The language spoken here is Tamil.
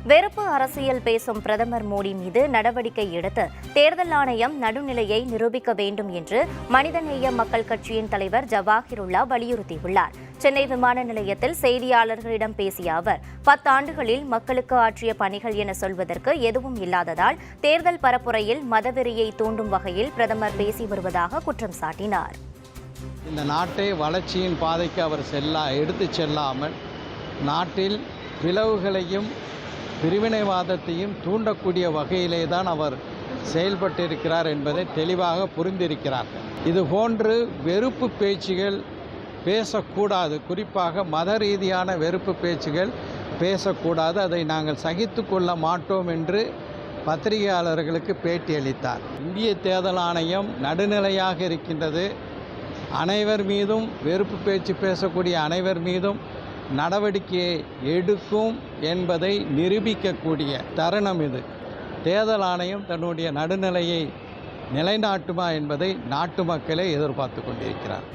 வெறுப்பு அரசியல் பேசும் பிரதமர் மோடி மீது நடவடிக்கை எடுத்து தேர்தல் ஆணையம் நடுநிலையை நிரூபிக்க வேண்டும் என்று மனிதநேய மக்கள் கட்சியின் தலைவர் ஜவாஹிருல்லா வலியுறுத்தியுள்ளார். சென்னை விமான நிலையத்தில் செய்தியாளர்களிடம் பேசிய அவர் 10 ஆண்டுகளில் மக்களுக்கு ஆற்றிய பணிகள் என சொல்வதற்கு எதுவும் இல்லாததால் தேர்தல் பரப்புரையில் மதவெறியை தூண்டும் வகையில் பிரதமர் பேசி வருவதாக குற்றம் சாட்டினார். இந்த நாட்டை வளர்ச்சியின் பாதைக்கு அவர் எடுத்துச் செல்லாமல் நாட்டில் பிளவுகளையும் பிரிவினைவாதத்தையும் தூண்டக்கூடிய வகையிலே தான் அவர் செயல்பட்டிருக்கிறார் என்பதை தெளிவாக புரிந்திருக்கிறார். இதுபோன்று வெறுப்பு பேச்சுகள் பேசக்கூடாது, குறிப்பாக மத ரீதியான வெறுப்பு பேச்சுகள் பேசக்கூடாது, அதை நாங்கள் சகித்து கொள்ள மாட்டோம் என்று பத்திரிகையாளர்களுக்கு பேட்டியளித்தார். இந்திய தேர்தல் ஆணையம் நடுநிலையாக இருக்கின்றது. அனைவர் மீதும் வெறுப்பு பேச்சு பேசக்கூடிய அனைவர் மீதும் நடவடிக்கை எடுக்கும் என்பதை நிரூபிக்கக்கூடிய தருணம் இது. தேர்தல் ஆணையம் தன்னுடைய நடுநிலையை நிலைநாட்டுமா என்பதை நாட்டு மக்களே எதிர்பார்த்து கொண்டிருக்கிறார்.